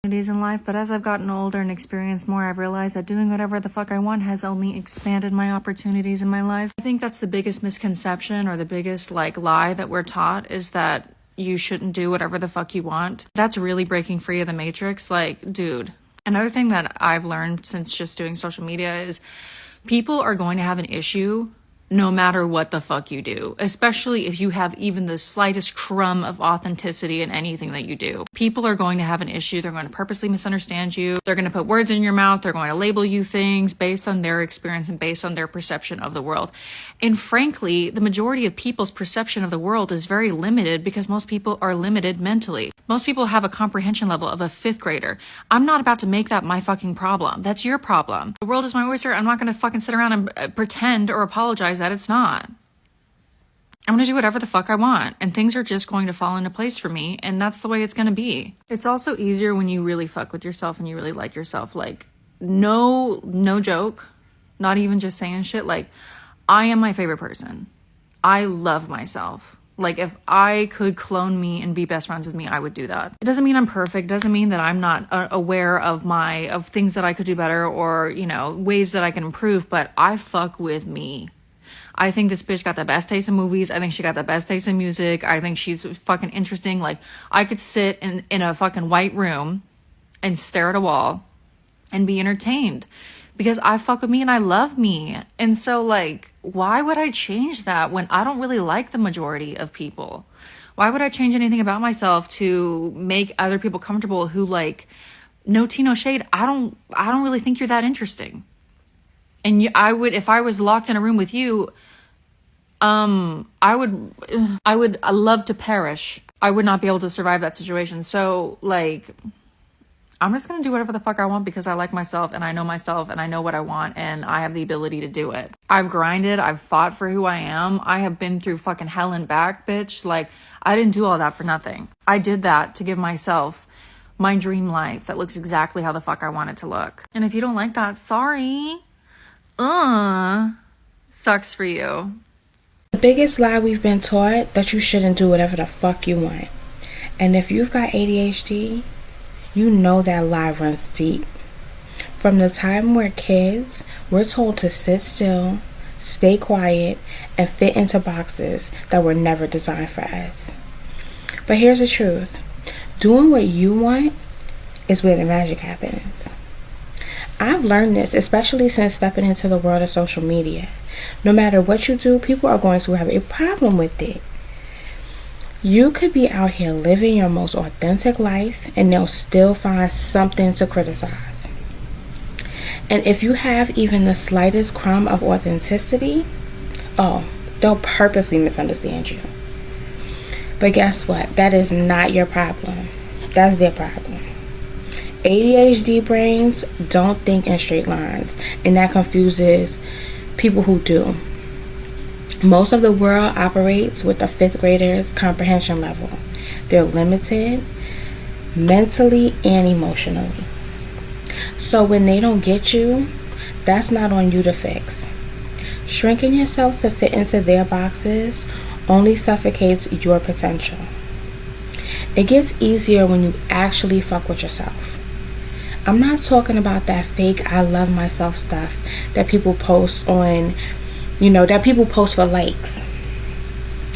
In life, but as I've gotten older and experienced more, I've realized that doing whatever the fuck I want has only expanded my opportunities in my life. I think that's the biggest misconception, or the biggest lie that we're taught, is that you shouldn't do whatever the fuck you want. That's really breaking free of the matrix. Dude. Another thing that I've learned since just doing social media is people are going to have an issue no matter what the fuck you do, especially if you have even the slightest crumb of authenticity in anything that you do. People are going to have an issue. They're going to purposely misunderstand you. They're going to put words in your mouth. They're going to label you things based on their experience and based on their perception of the world. And frankly, the majority of people's perception of the world is very limited because most people are limited mentally. Most people have a comprehension level of a 5th grader. I'm not about to make that my fucking problem. That's your problem. The world is my oyster. I'm not going to fucking sit around and pretend or apologize that it's not. I'm going to do whatever the fuck I want, and things are just going to fall into place for me, and that's the way it's going to be. It's also easier when you really fuck with yourself and you really like yourself. No joke, not even just saying shit. I am my favorite person. I love myself. If I could clone me and be best friends with me, I would do that. It doesn't mean I'm perfect. Doesn't mean that I'm not aware of things that I could do better, or, ways that I can improve, but I fuck with me. I think this bitch got the best taste in movies. I think she got the best taste in music. I think she's fucking interesting. I could sit in a fucking white room and stare at a wall and be entertained because I fuck with me and I love me. And so why would I change that when I don't really like the majority of people? Why would I change anything about myself to make other people comfortable who no tea, no shade. I don't really think you're that interesting. And I would, if I was locked in a room with you, I would love to perish. I would not be able to survive that situation. So I'm just going to do whatever the fuck I want because I like myself and I know myself and I know what I want and I have the ability to do it. I've grinded. I've fought for who I am. I have been through fucking hell and back, bitch. I didn't do all that for nothing. I did that to give myself my dream life that looks exactly how the fuck I want it to look. And if you don't like that, sorry. Sucks for you. The biggest lie we've been taught, that you shouldn't do whatever the fuck you want. And if you've got ADHD, you know that lie runs deep. From the time we're kids, we're told to sit still, stay quiet, and fit into boxes that were never designed for us. But here's the truth. Doing what you want is where the magic happens. I've learned this, especially since stepping into the world of social media. No matter what you do, people are going to have a problem with it. You could be out here living your most authentic life and they'll still find something to criticize. And if you have even the slightest crumb of authenticity, they'll purposely misunderstand you. But guess what? That is not your problem. That's their problem. ADHD brains don't think in straight lines, and that confuses people who do. Most of the world operates with a 5th grader's comprehension level. They're limited mentally and emotionally. So when they don't get you, that's not on you to fix. Shrinking yourself to fit into their boxes only suffocates your potential. It gets easier when you actually fuck with yourself. I'm not talking about that fake I love myself stuff that people post on, that people post for likes.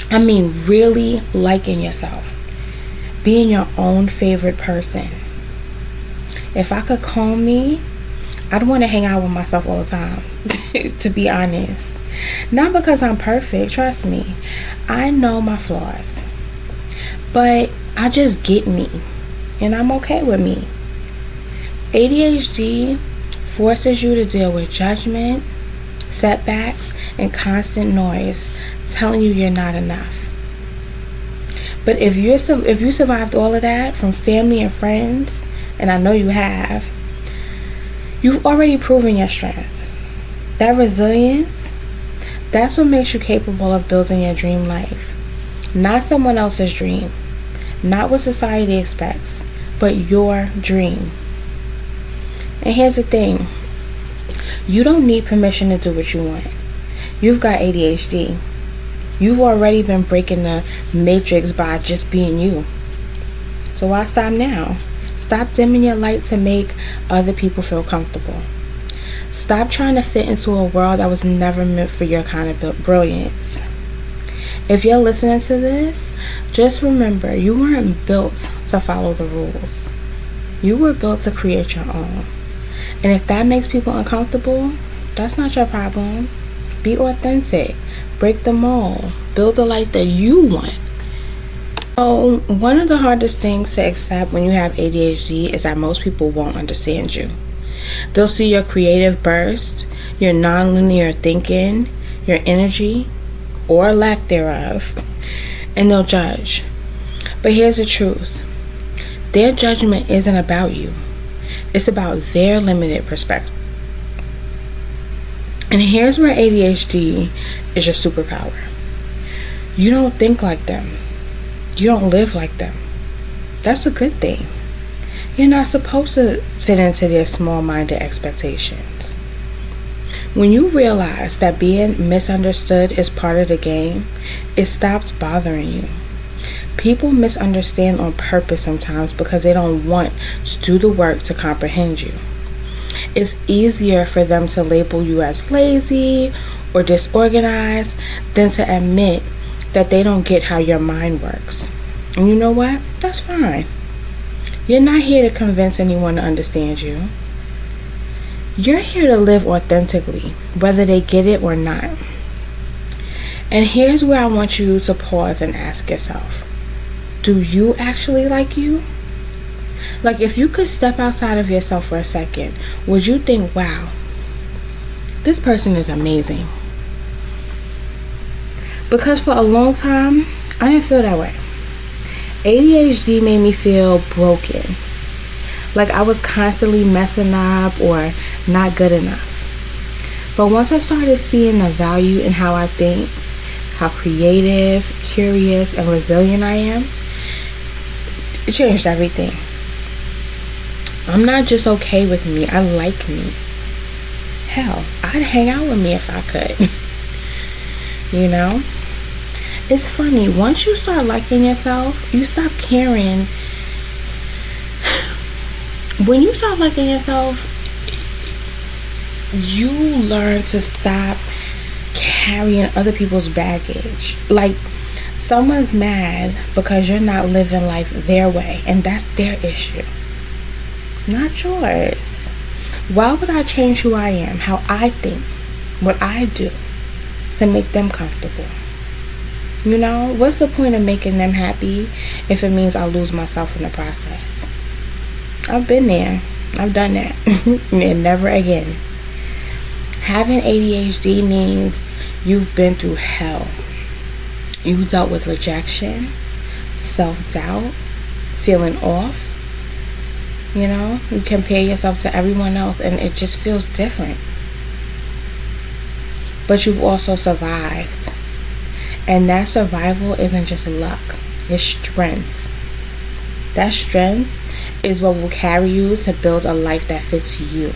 I mean really liking yourself. Being your own favorite person. If I could clone me, I'd want to hang out with myself all the time, to be honest. Not because I'm perfect, trust me. I know my flaws. But I just get me, and I'm okay with me. ADHD forces you to deal with judgment, setbacks, and constant noise telling you you're not enough. But if you survived all of that from family and friends, and I know you have, you've already proven your strength. That resilience, that's what makes you capable of building your dream life. Not someone else's dream. Not what society expects, but your dream. And here's the thing. You don't need permission to do what you want. You've got ADHD. You've already been breaking the matrix by just being you. So why stop now? It's Stop dimming your light to make other people feel comfortable. Stop trying to fit into a world that was never meant for your kind of brilliance. If you're listening to this, just remember you weren't built to follow the rules. You were built to create your own. And if that makes people uncomfortable, that's not your problem. Be authentic. Break the mold. Build the life that you want. So, one of the hardest things to accept when you have ADHD is that most people won't understand you. They'll see your creative burst, your non-linear thinking, your energy, or lack thereof, and they'll judge. But here's the truth. Their judgment isn't about you. It's about their limited perspective. And here's where ADHD is your superpower. You don't think like them. You don't live like them. That's a good thing. You're not supposed to fit into their small-minded expectations. When you realize that being misunderstood is part of the game, it stops bothering you. People misunderstand on purpose sometimes because they don't want to do the work to comprehend you. It's easier for them to label you as lazy or disorganized than to admit that they don't get how your mind works. And you know what? That's fine. You're not here to convince anyone to understand you. You're here to live authentically, whether they get it or not. And here's where I want you to pause and ask yourself, do you actually like you? Like, if you could step outside of yourself for a second, would you think, wow, this person is amazing? Because for a long time, I didn't feel that way. ADHD made me feel broken. Like I was constantly messing up or not good enough. But once I started seeing the value in how I think, how creative, curious, and resilient I am, it changed everything. I'm not just okay with me, I like me. Hell, I'd hang out with me if I could. You know? It's funny, once you start liking yourself, you stop caring. When you start liking yourself, you learn to stop carrying other people's baggage. Like, someone's mad because you're not living life their way, and that's their issue, not yours. Why would I change who I am, how I think, what I do to make them comfortable? You know, what's the point of making them happy if it means I'll lose myself in the process? I've been there. I've done that. And never again. Having ADHD means you've been through hell. You've dealt with rejection, self-doubt, feeling off. You know, you compare yourself to everyone else and it just feels different. But you've also survived. And that survival isn't just luck, it's strength. That strength is what will carry you to build a life that fits you.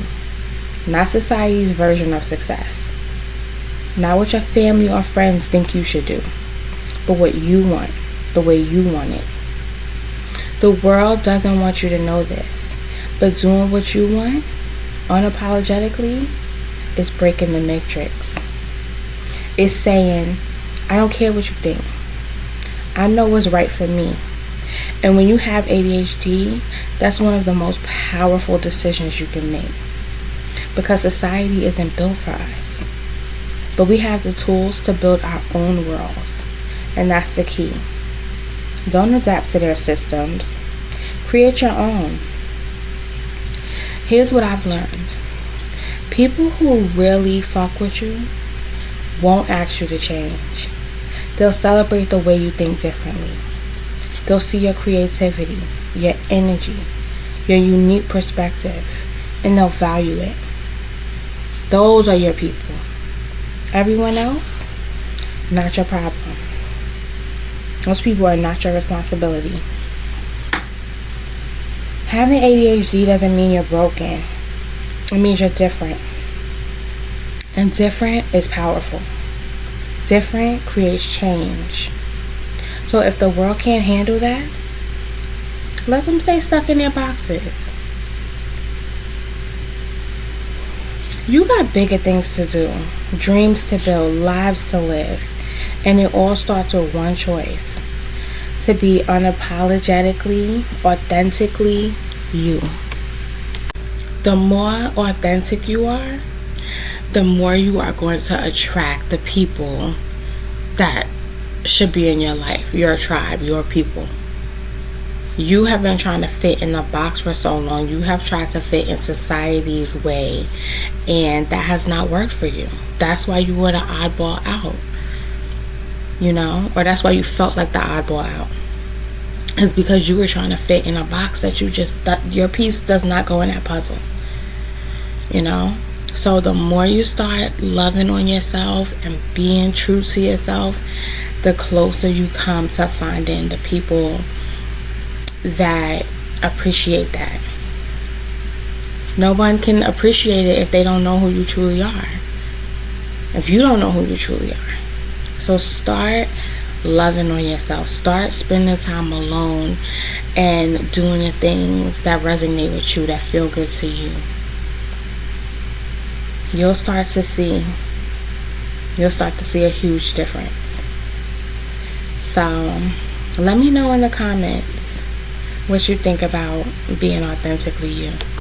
Not society's version of success. Not what your family or friends think you should do, but what you want, the way you want it. The world doesn't want you to know this, but doing what you want, unapologetically, is breaking the matrix. It's saying, I don't care what you think. I know what's right for me. And when you have ADHD, that's one of the most powerful decisions you can make. Because society isn't built for us. But we have the tools to build our own worlds. And that's the key. Don't adapt to their systems. Create your own. Here's what I've learned. People who really fuck with you won't ask you to change. They'll celebrate the way you think differently. They'll see your creativity, your energy, your unique perspective, and they'll value it. Those are your people. Everyone else, not your problem. Those people are not your responsibility. Having ADHD doesn't mean you're broken. It means you're different. And different is powerful. Different creates change. So if the world can't handle that, Let them stay stuck in their boxes. You got bigger things to do, dreams to build, lives to live, and it all starts with one choice: to be unapologetically, authentically you. The more authentic you are, the more you are going to attract the people that should be in your life, your tribe, your people. You have been trying to fit in a box for so long. You have tried to fit in society's way, and that has not worked for you. That's why you were the oddball out, or that's why you felt like the oddball out. It's because you were trying to fit in a box that your piece does not go in that puzzle. So the more you start loving on yourself and being true to yourself, the closer you come to finding the people that appreciate that. No one can appreciate it if they don't know who you truly are. If you don't know who you truly are. So start loving on yourself. Start spending time alone and doing the things that resonate with you, that feel good to you. You'll start to see a huge difference. So let me know in the comments what you think about being authentically you.